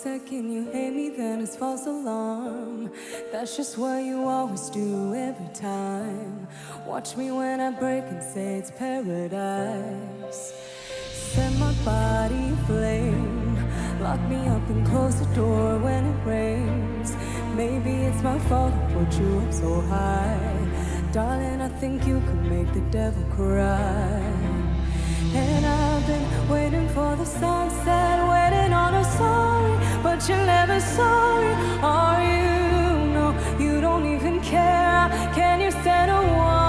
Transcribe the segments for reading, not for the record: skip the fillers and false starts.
second you hate me, then it's false alarm. That's just what you always do every time. Watch me when I break and say it's paradise. Set my body aflame. Lock me up and close the door when it rains. Maybe it's my fault I put you up so high. Darling, I think you could make the devil cry. And I've been waiting for the sunset, waiting on a sorry, but you're never sorry, are you? No, you don't even care. Can you stand a watch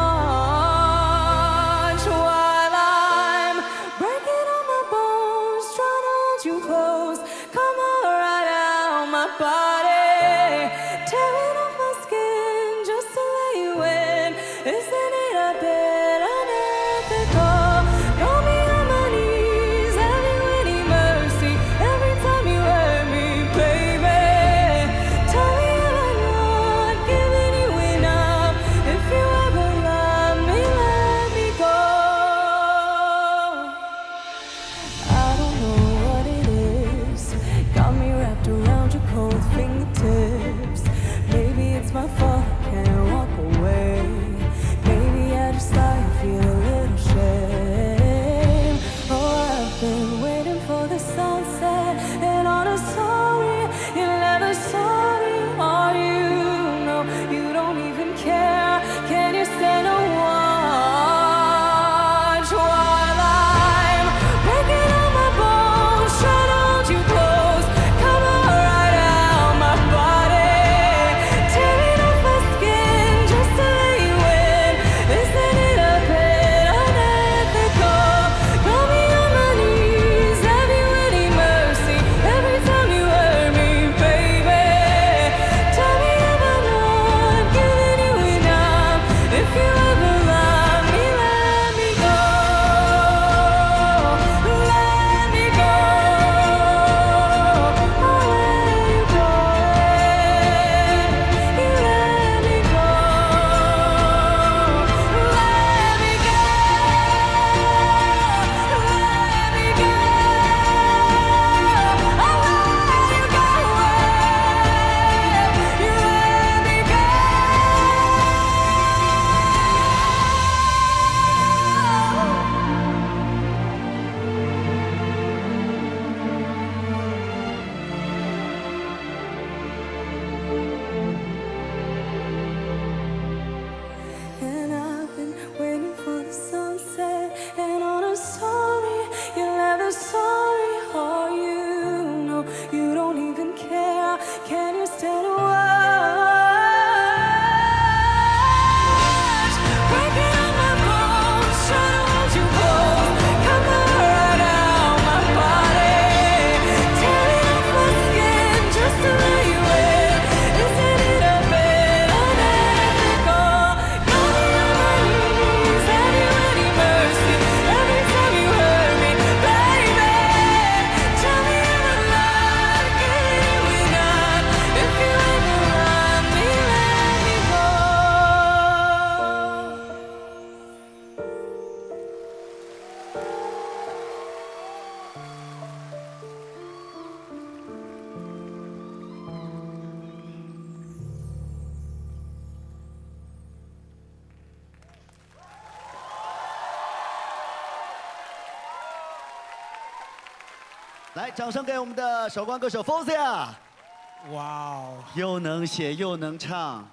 while I'm breaking all my bones, trying to hold you close? Come on, right out my body, tearing off my skin just to let you in. Isn't it a bit unethical? Got me on my knees, have you any mercy? Every time you hurt me, baby, tell me am I not giving you enough? If you ever love me, let me go. I don't know what it is, got me wrapped around your cold fingertips. Maybe it's my fault I can't walk away. Maybe I just lie and feel a little shame. Oh, I've been waiting for the sunset, and on a sorry, you're never sorry, are you? No, you don't even care. Can you stand a watch while I'm breaking all my bones, trying to hold you close? Come on, right out my body, tearing off my skin just to let you in. Isn't it a bit unethical? Got me on my knees, have you any mercy? Every time you hurt me, baby, tell me am I not giving you enough? If you ever love me, let me go. Let me go. I'll let you go. You let me go. Let me go. Let me go. I'll let you go. You let me go. And I've been waiting for the sunset, and on a sorry, you're never sorry, are you? No, you don't even care. Can you stand a watch? Breaking all my bones, trying to hold you close. Come on, right out my body, tearing off my skin just to let you in. Isn't it a bit unethical? Got me on my knees, have you any mercy? Every time you hurt me, baby, tell me am I not giving you enough? If you ever love me, let me go. 来，掌声给我们的守关歌手 Fozia，哇哦，又能写又能唱。